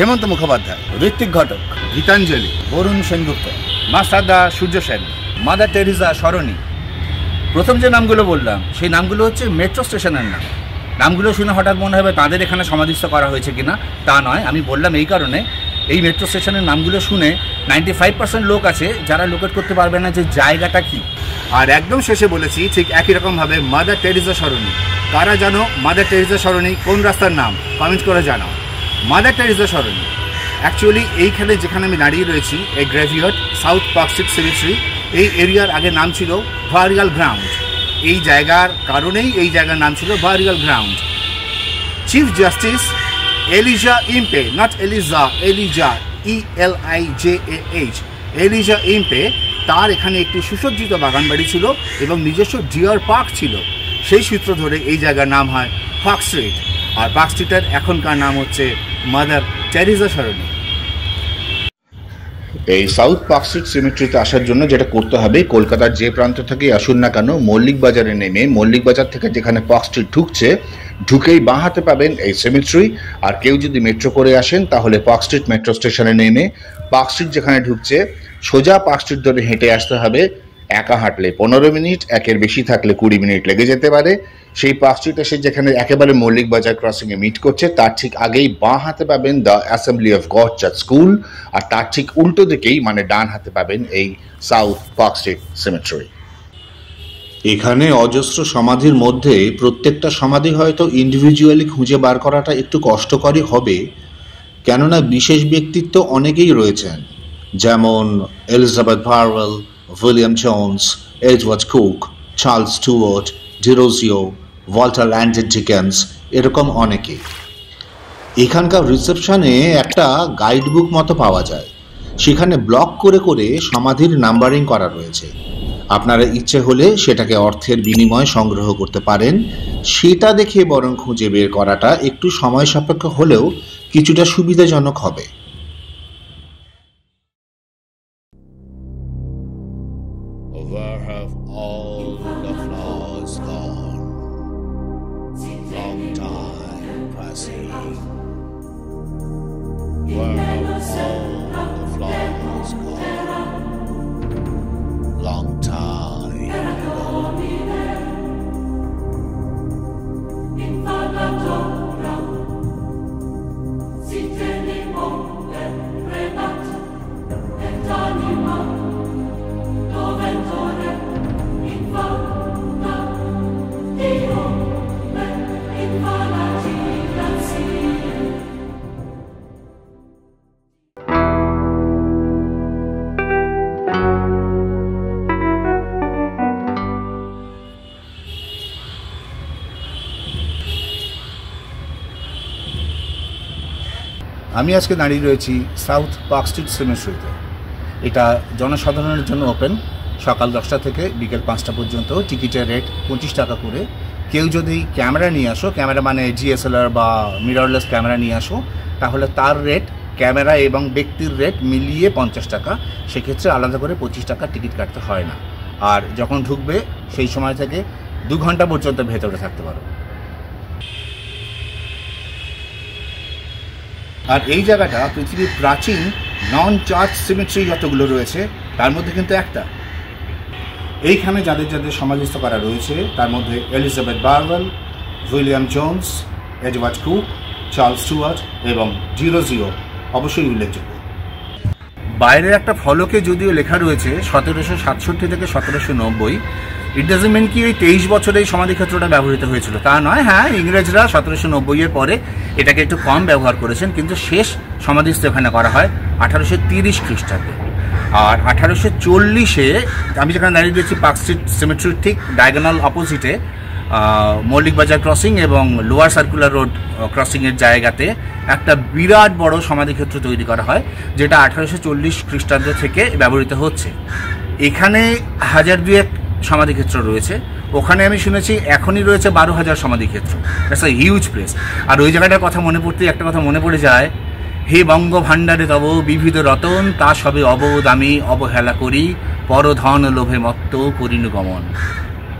হেমন্ত মুখোপাধ্যায়, ঋত্বিক ঘটক, গীতাঞ্জলি, বরুণ সেনগুপ্ত, মা সাদা Surya Sen, mother Teresa সরণি। প্রথম যে নামগুলো বললাম সেই নামগুলো হচ্ছে মেট্রো স্টেশনের নাম। নামগুলো শুনে হঠাৎ মনে হবে তাদের এখানে সমাধিস্থ করা হয়েছে কিনা, তা নয়। আমি বললাম এই কারণে, এই মেট্রো স্টেশনের নামগুলো শুনে 95% লোক আছে যারা লোকেট করতে পারবে না যে জায়গাটা কি। আর একদম শেষে বলেছি ঠিক একই রকমভাবে মাদার টেরিজা সরণি। কারা জানো মাদার টেরিজা সরণি কোন রাস্তার নাম? কমেন্ট করে জানাও। মাদার টেরিজা সরণি অ্যাকচুয়ালি এইখানে যেখানে আমি দাঁড়িয়ে রয়েছি, এই graveyard south park street symmetry, এই এরিয়ার আগে নাম ছিল বারিয়াল গ্রাউন্ড। এই জায়গার কারণেই এই জায়গার নাম ছিল burial ground. Chief justice Eliza Impey, not Eliza, Eliza, ELIJAH, Eliza Impey, তার এখানে একটি সুসজ্জিত বাগান বাড়ি ছিল এবং নিজস্ব ডিয়ার পার্ক ছিল। সেই সূত্র ধরে এই জায়গার নাম হয় পার্ক স্ট্রিট। আর পার্ক স্ট্রিটের এখনকার নাম হচ্ছে মাদার টেরিজা সরণি। এই সাউথ পার্ক স্ট্রিট সিমেট্রিতে আসার জন্য যেটা করতে হবে, কলকাতার যে প্রান্ত থেকে আসুন না কেন, মল্লিক বাজারে নেমে মল্লিক বাজার থেকে যেখানে পার্ক স্ট্রিট ঢুকছে, ঢুকেই বাঁ হাতে পাবেন এই সিমেট্রি। আর কেউ যদি মেট্রো করে আসেন তাহলে পার্ক স্ট্রিট মেট্রো স্টেশনে নেমে পার্ক স্ট্রিট যেখানে ঢুকছে সোজা পার্ক স্ট্রিট ধরে হেঁটে আসতে হবে। একা হাঁটলে 15 মিনিট, একের বেশি থাকলে 20 মিনিট লেগে যেতে পারে। সেই পার্ক স্ট্রিট এসে যেখানে একেবারে মল্লিক বাজার ক্রসিংয়ে মিট করছে, তার ঠিক আগেই বাঁ হাতে পাবেন the assembly of God church school. আর তার ঠিক উল্টো দিকেই মানে ডান হাতে পাবেন এই সাউথ পার্ক স্ট্রিট সিমেট্রি। এখানে অজস্র সমাধির মধ্যে প্রত্যেকটা সমাধি হয়তো ইন্ডিভিজুয়ালি খুঁজে বার করাটা একটু কষ্টকরই হবে, কেননা বিশেষ ব্যক্তিত্ব অনেকেই রয়েছেন, যেমন Elizabeth Barwell, William Jones, Edward cook, Charles Stewart, Derozio, Walter Landon Dickens, এরকম অনেকে। এখানকার রিসেপশনে একটা গাইডবুক মতো পাওয়া যায়, সেখানে ব্লক করে করে সমাধির নাম্বারিং করা রয়েছে। আপনারা ইচ্ছে হলে সেটাকে অর্থের বিনিময়ে সংগ্রহ করতে পারেন। সেটা দেখে বরং খুঁজে বের করাটা একটু সময় সাপেক্ষ হলেও কিছুটা সুবিধাজনক হবে। Where have all the flowers gone? Long time passing. Where have all the flowers gone? Long time আমি আজকে দাঁড়িয়ে রয়েছি সাউথ পার্ক স্ট্রিট সিমেট্রিতে। এটা জনসাধারণের জন্য ওপেন, সকাল 10টা থেকে বিকেল 5টা পর্যন্ত। টিকিটের রেট 25 টাকা করে। কেউ যদি ক্যামেরা নিয়ে আসো, ক্যামেরা মানে DSLR বা মিররলেস ক্যামেরা নিয়ে আসো, তাহলে তার রেট, ক্যামেরা এবং ব্যক্তির রেট মিলিয়ে 50 টাকা। সেক্ষেত্রে আলাদা করে 25 টাকা টিকিট কাটতে হয় না। আর যখন ঢুকবে সেই সময় থেকে 2 ঘন্টা পর্যন্ত ভেতরে থাকতে পারো। আর এই জায়গাটা পৃথিবীর প্রাচীন নন চার্চ সিমেট্রি যতগুলো রয়েছে তার মধ্যে কিন্তু একটা। এইখানে যাদের যাদের সমাধিস্থ করা রয়েছে তার মধ্যে Elizabeth Barwell, William Jones, Edward cook, Charles Stewart এবং ডিরোজিও অবশ্যই উল্লেখযোগ্য। বাইরের একটা ফলকে যদিও লেখা রয়েছে 1767 থেকে 1790, ইট ডাজন্ট মিন কি ওই 23 বছরে এই সমাধিক্ষেত্রটা ব্যবহৃত হয়েছিল, তা নয়। হ্যাঁ, ইংরেজরা 1790-এর পরে এটাকে একটু কম ব্যবহার করেছেন, কিন্তু শেষ সমাধিস্থ এখানে করা হয় 1830 খ্রিস্টাব্দে। আর 1840-এ আমি যেখানে দাঁড়িয়ে রয়েছি পার্ক স্ট্রিট সিমেট্রির ঠিক ডায়াগোনাল অপোজিটে মল্লিক বাজার ক্রসিং এবং লোয়ার সার্কুলার রোড ক্রসিংয়ের জায়গাতে একটা বিরাট বড় সমাধিক্ষেত্র তৈরি করা হয়, যেটা 1840 খ্রিস্টাব্দ থেকে ব্যবহৃত হচ্ছে। এখানে 1002 সমাধিক্ষেত্র রয়েছে, ওখানে আমি শুনেছি এখনই রয়েছে 12,000 সমাধিক্ষেত্র। That's a huge place. আর ওই জায়গাটার কথা মনে পড়তেই একটা কথা মনে পড়ে যায়, হে বঙ্গ ভাণ্ডারে তব বিবিধ রতন, তা সবে অবোধ আমি অবহেলা করি, পরধন লোভে মত্ত করিনু গমন।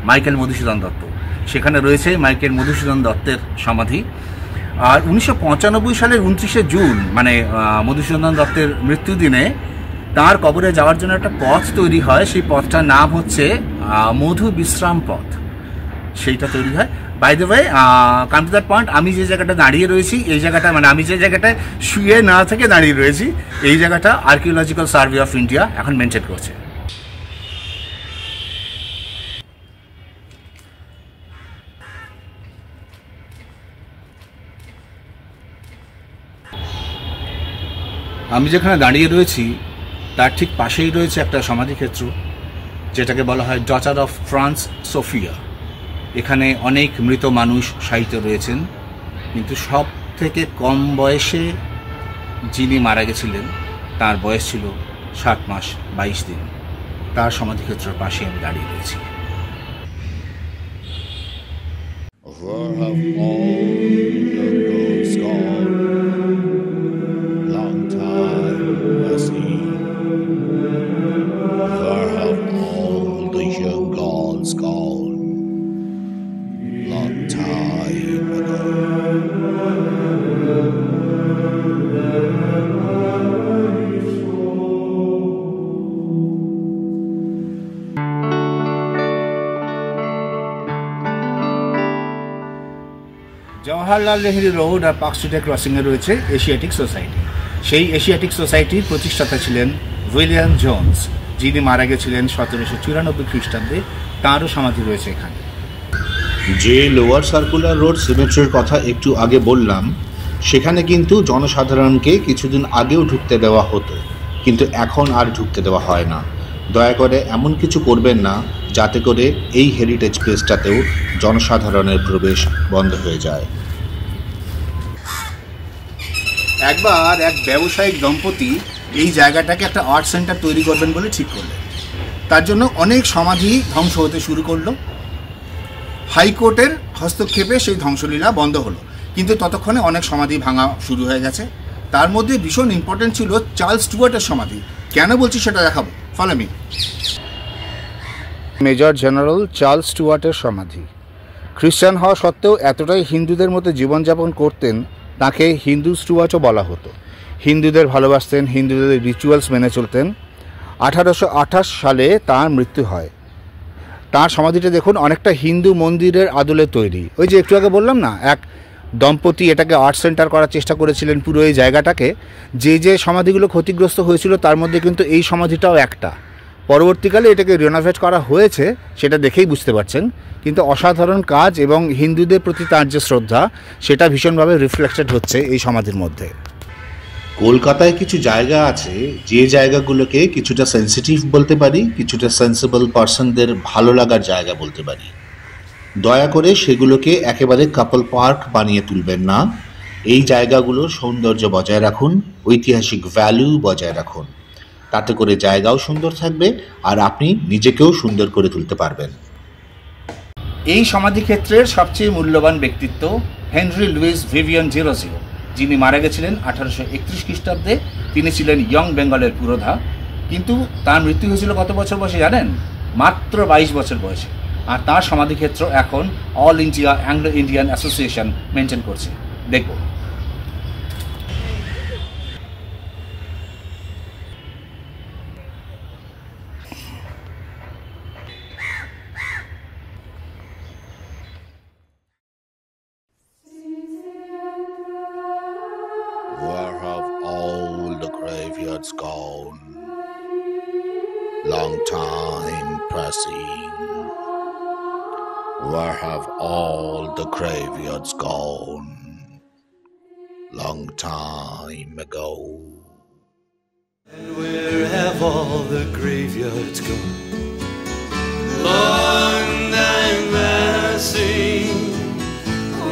মাইকেল মধুসূদন দত্ত, সেখানে রয়েছে মাইকেল মধুসূদন দত্তের সমাধি। আর 1995 সালের 29শে জুন মানে মধুসূদন দত্তের মৃত্যুদিনে তার কবরে যাওয়ার জন্য একটা পথ তৈরি হয়, সেই পথটার নাম হচ্ছে মধু বিশ্রাম পথ, সেইটা তৈরি হয়। By the way, come to that point, আমি যে জায়গাটা দাঁড়িয়ে রয়েছি এই জায়গাটা মানে আমি যে জায়গাটায় শুয়ে না থেকে দাঁড়িয়ে রয়েছি এই জায়গাটা আর্কিওলজিক্যাল সার্ভে অফ ইন্ডিয়া এখন মেনটেন করছে। আমি যেখানে দাঁড়িয়ে রয়েছি তার ঠিক পাশেই রয়েছে একটা সমাধিক্ষেত্র, যেটাকে বলা হয় ডটার অফ ফ্রান্স সোফিয়া। এখানে অনেক মৃত মানুষ শায়িত রয়েছেন, কিন্তু সব থেকে কম বয়সে যিনি মারা গেছিলেন তার বয়স ছিল 7 মাস 22 দিন। তার সমাধিক্ষেত্রের পাশে আমি দাঁড়িয়ে রয়েছি। Where have all the roads gone? Long time has seen. Where have all the young gods gone? Long time ago. Jawaharlal Nehru road আর পার্ক স্ট্রিটের ক্রসিংয়ে রয়েছে এশিয়াটিক সোসাইটি। সেই এশিয়াটিক সোসাইটির প্রতিষ্ঠাতা ছিলেন উইলিয়াম জোন্স, যিনি মারা গেছিলেন 1794 খ্রিস্টাব্দে। তাঁরও সমাধি রয়েছে এখানে। যে লোয়ার সার্কুলার রোড সিমেট্রির কথা একটু আগে বললাম, সেখানে কিন্তু জনসাধারণকে কিছুদিন আগেও ঢুকতে দেওয়া হতো, কিন্তু এখন আর ঢুকতে দেওয়া হয় না। দয়া করে এমন কিছু করবেন না যাতে করে এই হেরিটেজ প্লেসটাতেও জনসাধারণের প্রবেশ বন্ধ হয়ে যায়। একবার এক ব্যবসায়িক দম্পতি এই জায়গাটাকে একটা আর্ট সেন্টার তৈরি করবেন বলে ঠিক করলেন। তার জন্য অনেক সমাধি ধ্বংস হতে শুরু করলো। হাইকোর্টের হস্তক্ষেপে সেই ধ্বংসলীলা বন্ধ হলো, কিন্তু ততক্ষণে অনেক সমাধি ভাঙা শুরু হয়ে গেছে। তার মধ্যে ভীষণ ইম্পর্টেন্ট ছিল চার্লস স্টুয়ার্টের সমাধি। কেন বলছি সেটা দেখাবো, follow me. Major general Charles স্টুয়ার্টের সমাধি। খ্রিস্টান হওয়া সত্ত্বেও এতটাই হিন্দুদের মতো জীবনযাপন করতেন, তাকে হিন্দু স্টুয়ার্টও বলা হতো। হিন্দুদের ভালোবাসতেন, হিন্দুদের রিচুয়ালস মেনে চলতেন। 1828 সালে তার মৃত্যু হয়। তার সমাধিটা দেখুন, অনেকটা হিন্দু মন্দিরের আদলে তৈরি। ওই যে একটু আগে বললাম না, এক দম্পতি এটাকে আর্ট সেন্টার করার চেষ্টা করেছিলেন পুরো এই জায়গাটাকে। যে সমাধিগুলো ক্ষতিগ্রস্ত হয়েছিল তার মধ্যে কিন্তু এই সমাধিটাও একটা। পরবর্তীকালে এটাকে রিনোভেট করা হয়েছে, সেটা দেখেই বুঝতে পারছেন। কিন্তু অসাধারণ কাজ এবং হিন্দুদের প্রতি তার যে শ্রদ্ধা, সেটা ভীষণভাবে রিফ্লেক্টেড হচ্ছে এই সমাধির মধ্যে। কলকাতায় কিছু জায়গা আছে যে জায়গাগুলোকে কিছুটা সেন্সিটিভ বলতে পারি, কিছুটা সেন্সিবল পার্সনদের ভালো লাগার জায়গা বলতে পারি। দয়া করে সেগুলোকে একেবারে কাপল পার্ক বানিয়ে তুলবেন না। এই জায়গাগুলোর সৌন্দর্য বজায় রাখুন, ঐতিহাসিক ভ্যালু বজায় রাখুন। তাতে করে জায়গাও সুন্দর থাকবে আর আপনি নিজেকেও সুন্দর করে তুলতে পারবেন। এই সমাধিক্ষেত্রের সবচেয়ে মূল্যবান ব্যক্তিত্ব হেনরি লুইস ভিভিয়ান জিরোজিও, যিনি মারা গেছিলেন 1831 খ্রিস্টাব্দে। তিনি ছিলেন ইয়ং বেঙ্গলের পুরোধা, কিন্তু তার মৃত্যু হয়েছিল কত বছর বয়সে জানেন? মাত্র 22 বছর বয়সে। আর তার সমাধিক্ষেত্র এখন all India Anglo Indian association maintain করছে। দেখব। Where have all the graveyards gone? Long time passing. Where have all the graveyards gone? Long time ago. And where have have all the graveyards gone? Long time passing,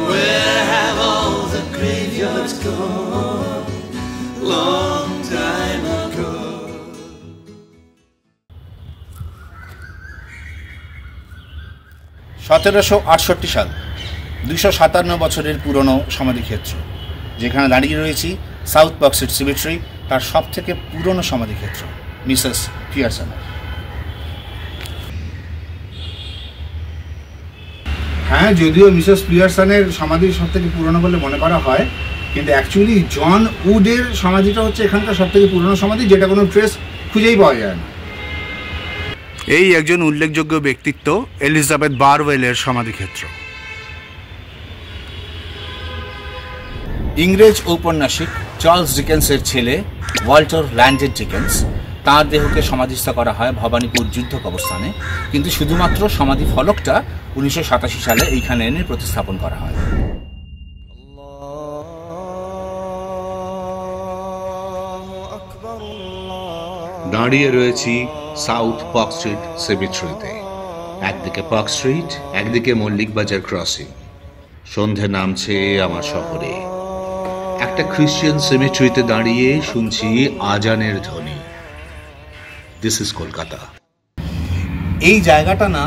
where have all the graveyards gone? Long time ago. 1768 সাল, 257 বছরের পুরনো সমাধিক্ষেত্র, যেখানে দাঁড়িয়ে রয়েছি south Park Street symmetry, তার সব থেকে পুরনো সমাধিক্ষেত্র মিসেস পিয়ারসনের। হ্যাঁ, যদিও মিসেস পিয়ারসনের সমাধি সব থেকে পুরনো বলে মনে করা হয়, কিন্তু অ্যাকচুয়ালি জন উডের সমাধিটা হচ্ছে এখানকার সব থেকে পুরনো সমাধি, যেটা কোনো ট্রেস খুঁজেই পাওয়া যায় না। এই একজন উল্লেখযোগ্য ব্যক্তিত্ব এলিজাবেথ বারওয়েলের সমাধিক্ষেত্র। ইংরেজ ঔপন্যাসিক চার্লস ডিকেন্সের ছেলে ওয়াল্টার ল্যান্ডেড ডিকেন্স, তাঁর দেহকে সমাধিস্থ করা হয় ভবানীপুর যুদ্ধ কবরস্থানে, কিন্তু শুধুমাত্র সমাধি ফলকটা 1987 সালে এইখানে এনে প্রতিস্থাপন করা হয়। দাঁড়িয়ে রয়েছি সাউথ পার্ক স্ট্রিট সিমেট্রিতে। একদিকে পার্ক স্ট্রিট, একদিকে মল্লিক বাজার ক্রসিং। সন্ধে নামছে আমার শহরে। একটা খ্রিস্টান সিমেট্রিতে দাঁড়িয়ে শুনছি আজানের ধ্বনি। This is Kolkata. এই জায়গাটা না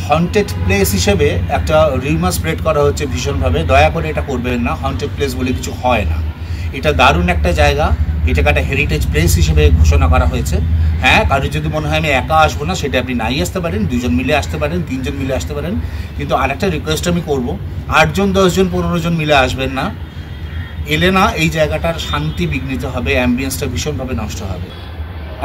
হন্টেড প্লেস হিসেবে একটা রিউমার স্প্রেড করা হচ্ছে ভীষণভাবে। দয়া করে এটা করবেন না, হন্টেড প্লেস বলে কিছু হয় না। এটা দারুণ একটা জায়গা, এটাকে একটা হেরিটেজ প্লেস হিসেবে ঘোষণা করা হয়েছে। হ্যাঁ, কারোর যদি মনে হয় আমি একা আসবো না, সেটা আপনি নাই আসতে পারেন, 2 জন মিলে আসতে পারেন, 3 জন মিলে আসতে পারেন, কিন্তু আরেকটা রিকোয়েস্ট আমি করবো, 8 জন 10 জন 15 জন মিলে আসবেন না। এলে না এই জায়গাটার শান্তি বিঘ্নিত হবে, অ্যাম্বিয়েন্সটা ভীষণভাবে নষ্ট হবে।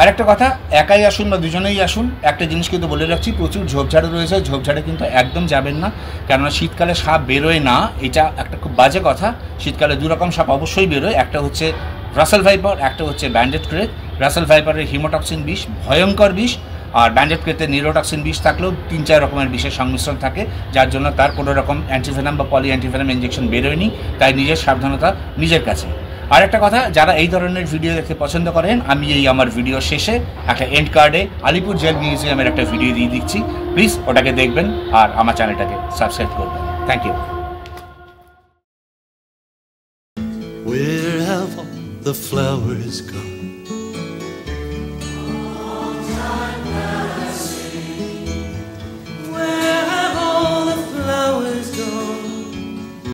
আর একটা কথা, একাই আসুন বা দুজনেই আসুন, একটা জিনিস কিন্তু বলে রাখছি, প্রচুর ঝোপঝাড়ে রয়েছে, ঝোপঝাড়ে কিন্তু একদম যাবেন না, কেননা শীতকালে সাপ বেরোয় না, এটা একটা খুব বাজে কথা। শীতকালে 2 রকম সাপ অবশ্যই বেরোয়, একটা হচ্ছে রাসেল ভাইপার, একটা হচ্ছে ব্যান্ডেড ক্রেক। রাসেল ভাইপারের হিমোটক্সিন বিষ ভয়ঙ্কর বিষ, আর ব্যান্ডেড ক্রেতের নিউরোটক্সিন বিষ থাকলেও 3-4 রকমের বিষের সংমিশ্রণ থাকে, যার জন্য তার কোনো রকম অ্যান্টিভেনাম বা পলি অ্যান্টিভেনাম ইঞ্জেকশন বেরোয়নি, তাই নিজের সাবধানতা নিজের কাছে। আর একটা কথা, যারা এই ধরনের ভিডিও দেখতে পছন্দ করেন, আমি এই আমার ভিডিও শেষে একটা এন্ড কার্ডে আলিপুর জেল মিউজিয়ামের একটা ভিডিও দিয়ে দিচ্ছি, প্লিজ ওটাকে দেখবেন আর আমার চ্যানেলটাকে সাবস্ক্রাইব করবেন। Thank you. Where have all the flowers gone?